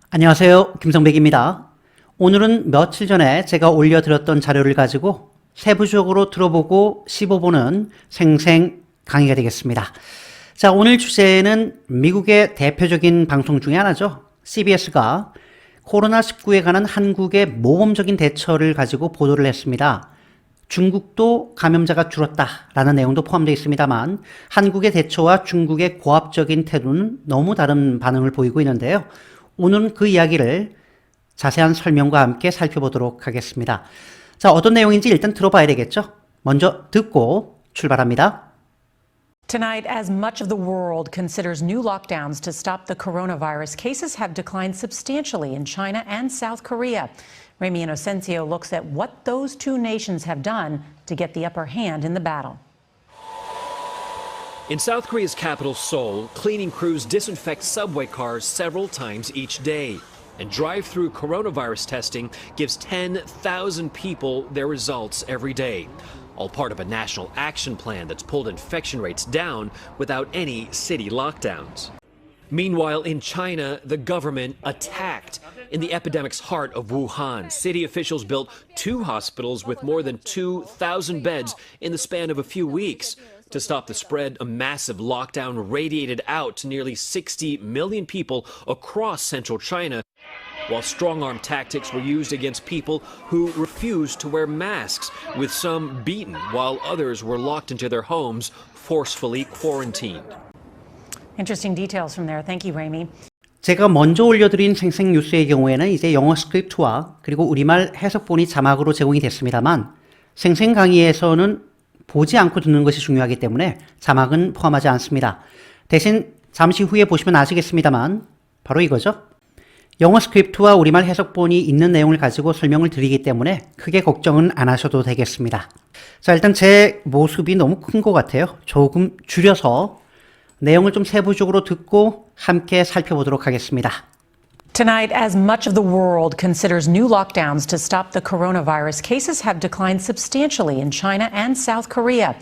안녕하세요. 김성백입니다. 오늘은 며칠 전에 제가 올려드렸던 자료를 가지고 세부적으로 들어보고 씹어보는 생생 강의가 되겠습니다. 자, 오늘 주제는 미국의 대표적인 방송 중에 하나죠. CBS가 코로나19에 관한 한국의 모범적인 대처를 가지고 보도를 했습니다. 중국도 감염자가 줄었다라는 내용도 포함되어 있습니다만 한국의 대처와 중국의 고압적인 태도는 너무 다른 반응을 보이고 있는데요. 오늘은 그 이야기를 자세한 설명과 함께 살펴보도록 하겠습니다. 자, 어떤 내용인지 일단 들어봐야 되겠죠? 먼저 듣고 출발합니다. Tonight, as much of the world considers new lockdowns to stop the coronavirus, cases have declined substantially in China and South Korea. Remy Inocencio looks at what those two nations have done to get the upper hand in the battle. In South Korea's capital, Seoul, cleaning crews disinfect subway cars several times each day. And drive-through coronavirus testing gives 10,000 people their results every day. All part of a national action plan that's pulled infection rates down without any city lockdowns. Meanwhile, in China, the government attacked. In the epidemic's heart of Wuhan, city officials built 2 hospitals with more than 2,000 beds in the span of a few weeks. To stop the spread, a massive lockdown radiated out to nearly 60 million people across central China, while strong-arm tactics were used against people who refused to wear masks, with some beaten while others were locked into their homes, forcefully quarantined. Interesting details from there. Thank you, Remy. 제가 먼저 올려드린 생생 뉴스의 경우에는 이제 영어 스크립트와 그리고 우리말 해석본이 자막으로 제공이 됐습니다만 생생 강의에서는 보지 않고 듣는 것이 중요하기 때문에 자막은 포함하지 않습니다. 대신 잠시 후에 보시면 아시겠습니다만 바로 이거죠. 영어 스크립트와 우리말 해석본이 있는 내용을 가지고 설명을 드리기 때문에 크게 걱정은 안 하셔도 되겠습니다. 자, 일단 제 모습이 너무 큰 것 같아요. 조금 줄여서 내용을 좀 세부적으로 듣고 함께 살펴보도록 하겠습니다. Tonight, as much of the world considers new lockdowns to stop the coronavirus, cases have declined substantially in China and South Korea.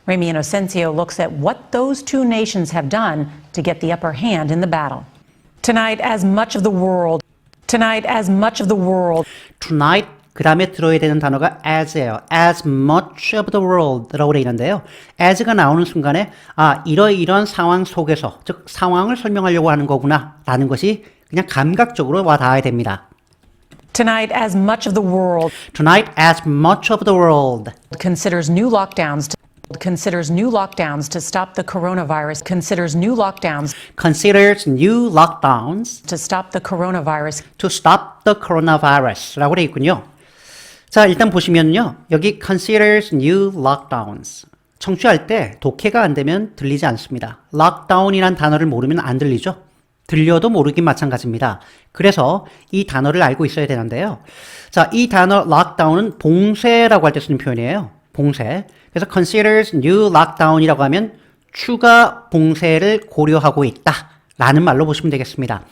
Remy Inocencio looks at what those two nations have done to get the upper hand in the battle. Tonight, as much of the world Tonight, 그 다음에 들어야 되는 단어가 as예요. As much of the world라고 되어 있는데요. as가 나오는 순간에 이러이러한 상황 속에서, 즉 상황을 설명하려고 하는 거구나 라는 것이 그냥 감각적으로 와 닿아야 됩니다. Tonight, as much of the world considers new lockdowns to stop the coronavirus, considers new lockdowns to stop the coronavirus 라고 되어 있군요. 자, 일단 보시면요. 여기 considers new lockdowns. 청취할 때 독해가 안 되면 들리지 않습니다. lockdown이란 단어를 모르면 안 들리죠. 들려도 모르긴 마찬가지입니다. 그래서 이 단어를 알고 있어야 되는데요. 자, 이 단어 lockdown은 봉쇄라고 할 때 쓰는 표현이에요. 봉쇄. 그래서 considers new lockdown이라고 하면 추가 봉쇄를 고려하고 있다 라는 말로 보시면 되겠습니다.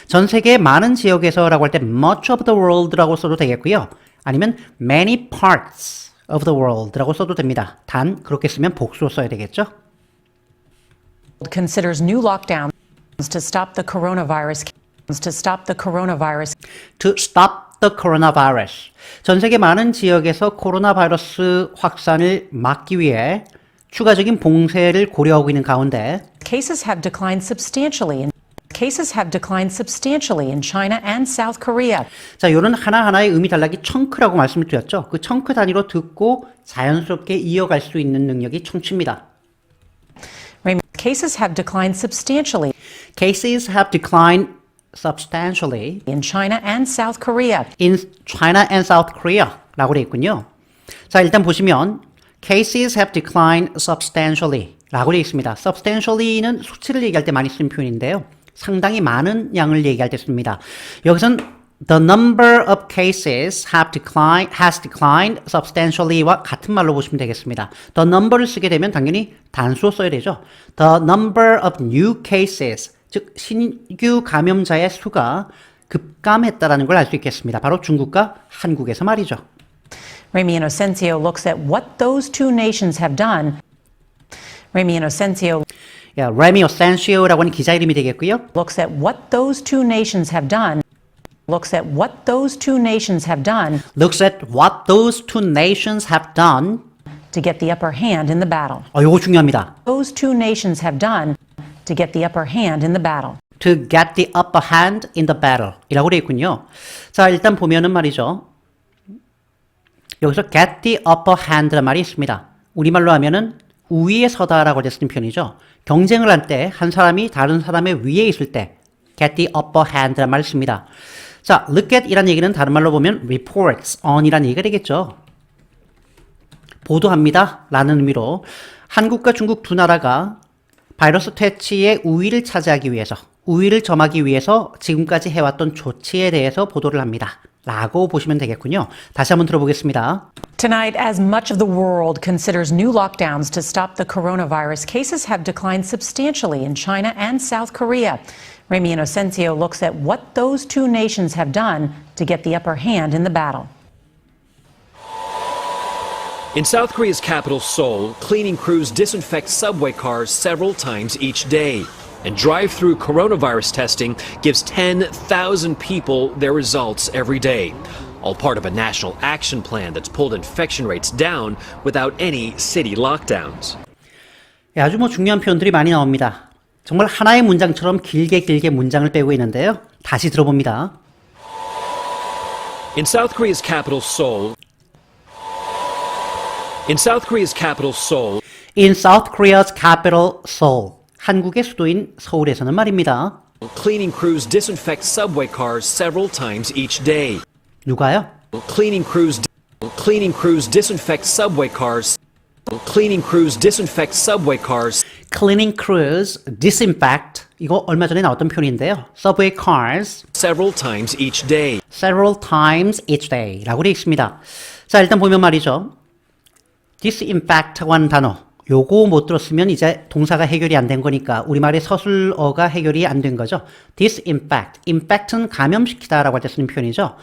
전 세계 많은 지역에서라고 할 때 much of the world라고 써도 되겠고요. 아니면 many parts of the world라고 써도 됩니다. 단 그렇게 쓰면 복수로 써야 되겠죠. considers new lockdowns to stop the coronavirus. 전 세계 많은 지역에서 코로나 바이러스 확산을 막기 위해 추가적인 봉쇄를 고려하고 있는 가운데 Cases have declined substantially in China and South Korea. 자, 이런 하나하나의 의미 단락이 청크라고 말씀을 드렸죠. 그 청크 단위로 듣고 자연스럽게 이어갈 수 있는 능력이 청취입니다. Cases have declined substantially in China and South Korea. 라고 되어 있군요. 자, 일단 보시면 cases have declined substantially 라고 되어 있습니다. substantially는 수치를 얘기할 때 많이 쓰는 표현인데요. 상당히 많은 양을 얘기할 때 씁니다. 여기선 the number of cases has declined substantially와 같은 말로 보시면 되겠습니다. the number를 쓰게 되면 당연히 단수로 써야 되죠. the number of new cases, 즉 신규 감염자의 수가 급감했다라는 걸 알 수 있겠습니다. 바로 중국과 한국에서 말이죠. Remy Inocencio looks at what those two nations have done. Remy Inocencio라고 하는 기자 이름이 되겠고요. looks at what those two nations have done looks at what those two nations have done Looks at what those two nations have done. to get the upper hand in the battle. 요거 중요합니다. Those two nations have done to get the upper hand in the battle. To get the upper hand in the battle 이라고 되어 있군요. 자, 일단 보면은 말이죠. 여기서 get the upper hand라는 말이 있습니다. 우리말로 하면은 우위에 서다라고 쓰는 표현이죠. 경쟁을 할 때 한 사람이 다른 사람의 위에 있을 때 get the upper hand라는 말을 씁니다. 자, look at 이란 얘기는 다른 말로 보면 reports on 이란 얘기가 되겠죠. 보도합니다 라는 의미로 한국과 중국 두 나라가 바이러스 퇴치의 우위를 차지하기 위해서, 우위를 점하기 위해서 지금까지 해왔던 조치에 대해서 보도를 합니다 라고 보시면 되겠군요. 다시 한번 들어보겠습니다. Tonight, as much of the world considers new lockdowns to stop the coronavirus, cases have declined substantially in China and South Korea. Remy Inocencio looks at what those two nations have done to get the upper hand in the battle. In South Korea's capital, Seoul, cleaning crews disinfect subway cars several times each day. And drive-through coronavirus testing gives 10,000 people their results every day. All part of a national action plan that's pulled infection rates down without any city lockdowns. 아주 중요한 표현들이 많이 나옵니다. 정말 하나의 문장처럼 길게 문장을 빼고 있는데요. 다시 들어봅니다. In South Korea's capital, Seoul, In South Korea's capital, Seoul, In South Korea's capital, Seoul. 한국의 수도인 서울에서는 말입니다. cleaning crews disinfect subway cars several times each day. 누가요? Cleaning crews disinfect subway cars. Cleaning crews disinfect subway cars Cleaning crews disinfect. 이거 얼마 전에 나왔던 표현인데요. Subway cars several times each day. several times each day 라고 되어 있습니다. 자, 일단 보면 말이죠. disinfect라고 하는 단어. 요거 못 들었으면 이제 동사가 해결이 안 된 거니까 우리말의 서술어가 해결이 안 된 거죠. disinfect. infect는 감염시키다라고 할 때 쓰는 표현이죠.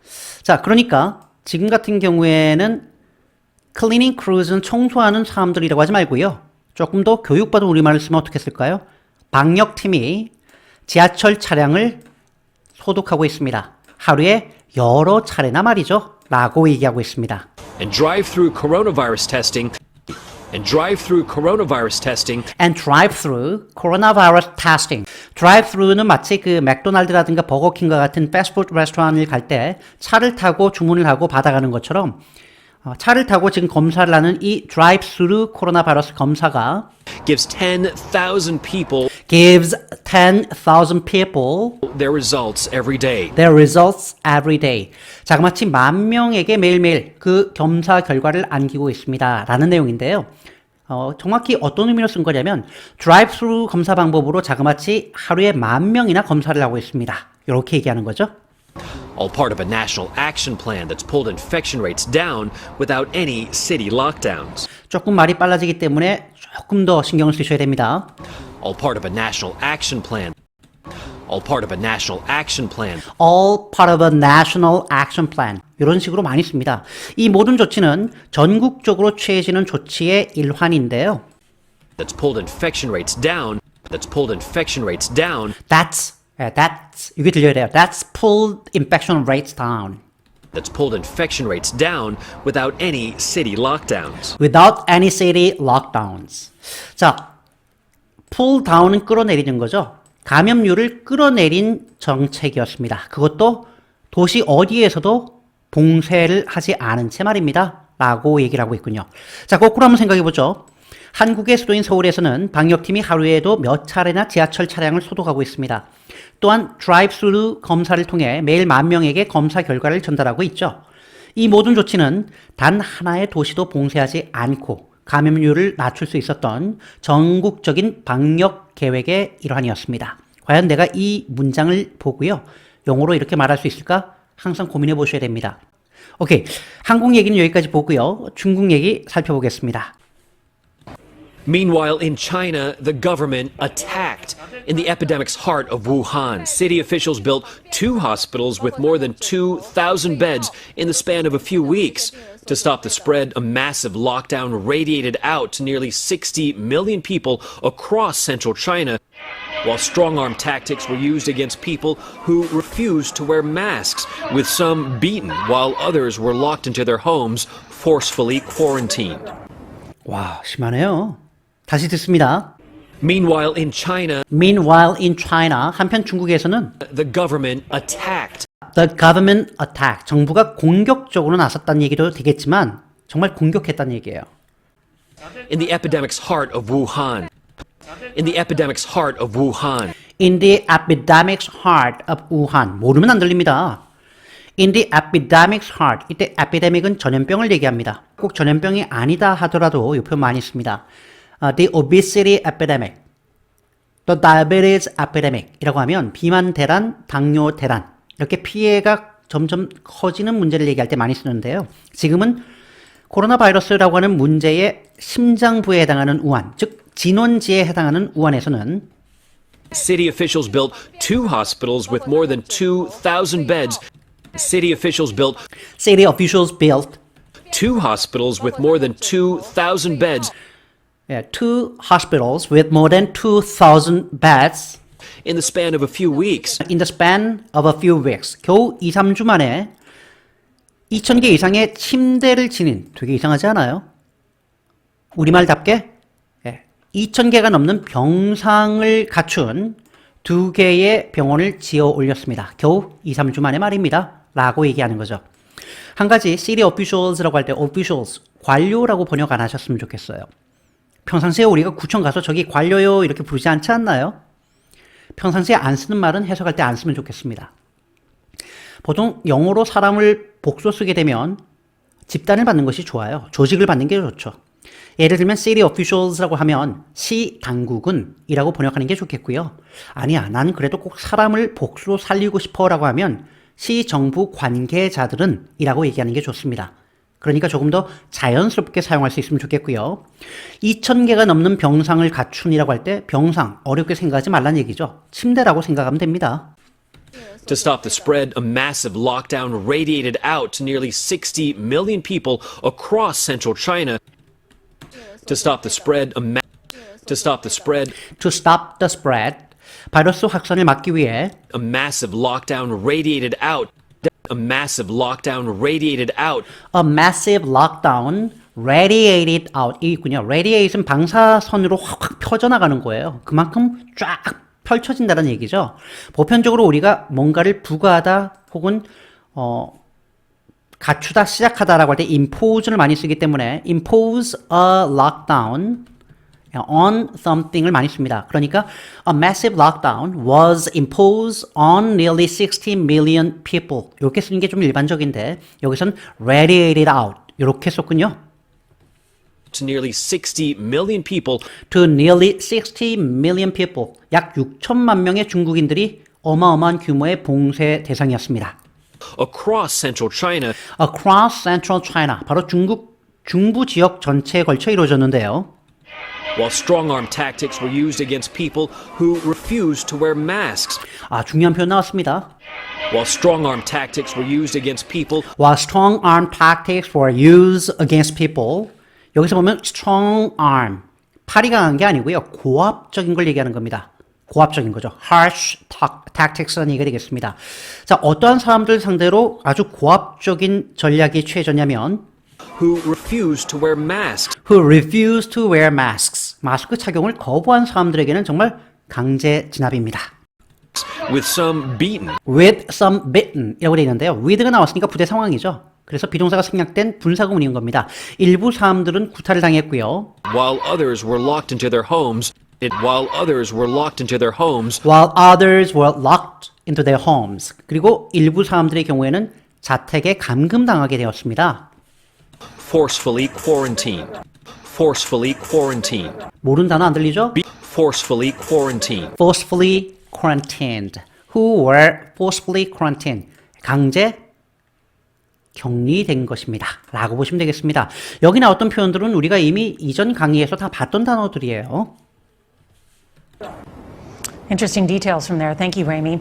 자, 그러니까 지금 같은 경우에는 cleaning crews는 청소하는 사람들이라고 하지 말고요. 조금 더 교육받은 우리말을 쓰면 어떻게 쓸까요? 방역팀이 지하철 차량을 소독하고 있습니다. 하루에 여러 차례나 말이죠. 라고 얘기하고 있습니다. And drive-through coronavirus testing and drive-through coronavirus testing And drive-through coronavirus testing. drive-through는 마치 그 맥도날드라든가 버거킹과 같은 패스트푸드 레스토랑을 갈 때 차를 타고 주문을 하고 받아가는 것처럼 차를 타고 지금 검사를 하는 이 drive-through 코로나 바이러스 검사가 gives 10,000 people gives 10,000 people their results every day. their results every day. 자, 마치 10,000명에게 매일매일 그 검사 결과를 안기고 있습니다. 라는 내용인데요. 정확히 어떤 의미로 쓴 거냐면 drive-through 검사 방법으로 자그마치 하루에 10,000명이나 검사를 하고 있습니다. 이렇게 얘기하는 거죠. All part of a national action plan that's pulled infection rates down without any city lockdowns. 조금 말이 빨라지기 때문에 조금 더 신경을 쓰셔야 됩니다. All part of a national action plan. All part of a national action plan. All part of a national action plan. 이런 식으로 많이 씁니다. 이 모든 조치는 전국적으로 취해지는 조치의 일환인데요. That's pulled infection rates down. That's pulled infection rates down. That's 이게 들려야 돼요. That's pulled infection rates down. That's pulled infection rates down without any city lockdowns. Without any city lockdowns. 자, pull down은 끌어내리는 거죠. 감염률을 끌어내린 정책이었습니다. 그것도 도시 어디에서도 봉쇄를 하지 않은 채 말입니다. 라고 얘기를 하고 있군요. 자, 거꾸로 한번 생각해 보죠. 한국의 수도인 서울에서는 방역팀이 하루에도 몇 차례나 지하철 차량을 소독하고 있습니다. 또한 드라이브스루 검사를 통해 매일 10,000명에게 검사 결과를 전달하고 있죠. 이 모든 조치는 단 하나의 도시도 봉쇄하지 않고 감염률을 낮출 수 있었던 전국적인 방역 계획의 일환이었습니다. 과연 내가 이 문장을 보고요, 영어로 이렇게 말할 수 있을까? 항상 고민해 보셔야 됩니다. 오케이, 한국 얘기는 여기까지 보고요. 중국 얘기 살펴보겠습니다. Meanwhile, in China, the government attacked. In the epidemic's heart of Wuhan, city officials built 2 hospitals with more than 2,000 beds in the span of a few weeks. To stop the spread, a massive lockdown radiated out to nearly 60 million people across central China, while strong-arm tactics were used against people who refused to wear masks, with some beaten while others were locked into their homes, forcefully quarantined. 와, 심하네요. 다시 듣습니다. Meanwhile, in China, Meanwhile in China, 한편 중국에서는 the government attacked. The government attack, 정부가 공격적으로 나섰다는 얘기도 되겠지만 정말 공격했다는 얘기예요. In the epidemic's heart of Wuhan. In the epidemic's heart of Wuhan. In the epidemic's heart of Wuhan. 모르면 안 들립니다. In the epidemic's heart. 이때 epidemic은 전염병을 얘기합니다. 꼭 전염병이 아니다 하더라도 이 표현 많이 씁니다. The obesity epidemic, the diabetes epidemic 이라고 하면 비만 대란, 당뇨 대란 이렇게 피해가 점점 커지는 문제를 얘기할 때 많이 쓰는데요. 지금은 코로나 바이러스라고 하는 문제의 심장부에 해당하는 우한, 즉 진원지에 해당하는 우한에서는 City officials built 2 hospitals with more than 2,000 beds. City officials built city officials built 2 hospitals with more than 2,000 beds 2 hospitals with more than 2,000 beds in the span of a few weeks. in the span of a few weeks. 겨우 2, 3주 만에 2,000개 이상의 침대를 지닌, 되게 이상하지 않아요? 우리말답게 2,000개가 넘는 병상을 갖춘 2개의 병원을 지어 올렸습니다. 겨우 2, 3주 만에 말입니다. 라고 얘기하는 거죠. 한 가지 city officials라고 할 때 officials, 관료라고 번역 안 하셨으면 좋겠어요. 평상시에 우리가 구청 가서 저기 관료요 이렇게 부르지 않지 않나요? 평상시에 안 쓰는 말은 해석할 때 안 쓰면 좋겠습니다. 보통 영어로 사람을 복수 쓰게 되면 집단을 받는 것이 좋아요. 조직을 받는 게 좋죠. 예를 들면 city officials라고 하면 시 당국은 이라고 번역하는 게 좋겠고요. 아니야, 난 그래도 꼭 사람을 복수로 살리고 싶어라고 하면 시 정부 관계자들은 이라고 얘기하는 게 좋습니다. 그러니까 조금 더 자연스럽게 사용할 수 있으면 좋겠고요. 2,000개가 넘는 병상을 갖춘이라고 할 때 병상, 어렵게 생각하지 말란 얘기죠. 침대라고 생각하면 됩니다. To stop the spread, a massive lockdown radiated out to nearly 60 million people across central China. To stop the spread, to stop the spread, To stop the spread, 바이러스 확산을 막기 위해 a massive lockdown radiated out. A massive lockdown radiated out. a massive lockdown radiated out 이 있군요. radiate은 방사선으로 확 펴져나가는 거예요. 그만큼 쫙 펼쳐진다는 얘기죠. 보편적으로 우리가 뭔가를 부과하다 혹은 갖추다 시작하다라고 할 때 impose를 많이 쓰기 때문에 impose a lockdown on something을 많이 씁니다. 그러니까 a massive lockdown was imposed on nearly 60 million people. 이렇게 쓰는 게 좀 일반적인데 여기선 radiated out 이렇게 썼군요. To nearly 60 million people To nearly 60 million people. 약 6천만 명의 중국인들이 어마어마한 규모의 봉쇄 대상이었습니다. across central China. Across central China. 바로 중부 지역 전체에 걸쳐 이루어졌는데요. While strong-arm tactics were used against people who refused to wear masks. 중요한 표현 나왔습니다. While strong-arm tactics were used against people While strong arm tactics were used against people. 여기서 보면 strong arm. 팔이 강한 게 아니고요. 고압적인 걸 얘기하는 겁니다. 고압적인 거죠. harsh tactics라는 얘기가 되겠습니다. 자, 어떠한 사람들 상대로 아주 고압적인 전략이 취해졌냐면 who refused to wear masks. who refused to wear masks. 마스크 착용을 거부한 사람들에게는 정말 강제 진압입니다. With some beaten. with some bitten 이라고 되어 있는데요. with가 나왔으니까 부대 상황이죠. 그래서 비동사가 생략된 분사구문인 겁니다. 일부 사람들은 구타를 당했고요. While others were locked into their homes. While others were locked into their homes. while others were locked into their homes. 그리고 일부 사람들의 경우에는 자택에 감금당하게 되었습니다. Forcefully quarantined. Forcefully quarantined. 모르는 단어 안 들리죠? Forcefully quarantined. forcefully quarantined. who were forcefully quarantined. 강제 격리된 것입니다. 라고 보시면 되겠습니다. 여기 나왔던 표현들은 우리가 이미 이전 강의에서 다 봤던 단어들이에요. Interesting details from there. Thank you, Ramy.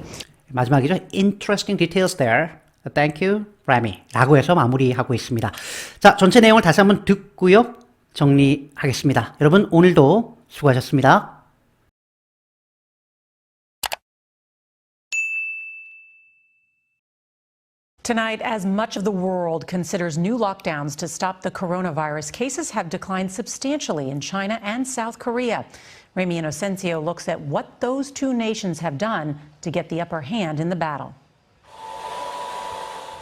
마지막이죠. Interesting details there. Thank you, Remy. 라고 해서 마무리하고 있습니다. 자, 전체 내용을 다시 한번 듣고요. 정리하겠습니다. 여러분, 오늘도 수고하셨습니다. Tonight, as much of the world considers new lockdowns to stop the coronavirus, cases have declined substantially in China and South Korea. Ramy Inocencio looks at what those two nations have done to get the upper hand in the battle.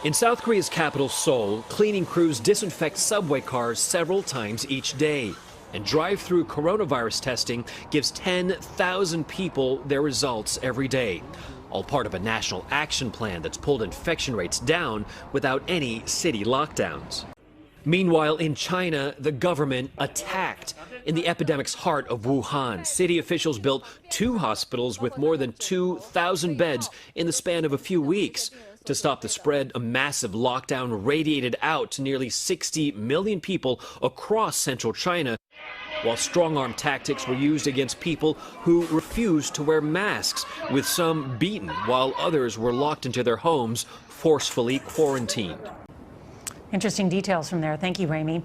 In South Korea's capital, Seoul, cleaning crews disinfect subway cars several times each day. And drive-through coronavirus testing gives 10,000 people their results every day. All part of a national action plan that's pulled infection rates down without any city lockdowns. Meanwhile, in China, the government attacked. In the epidemic's heart of Wuhan, city officials built 2 hospitals with more than 2,000 beds in the span of a few weeks. To stop the spread, a massive lockdown radiated out to nearly 60 million people across central China, while strong-arm tactics were used against people who refused to wear masks, with some beaten while others were locked into their homes, forcefully quarantined. Interesting details from there. Thank you, Ramy.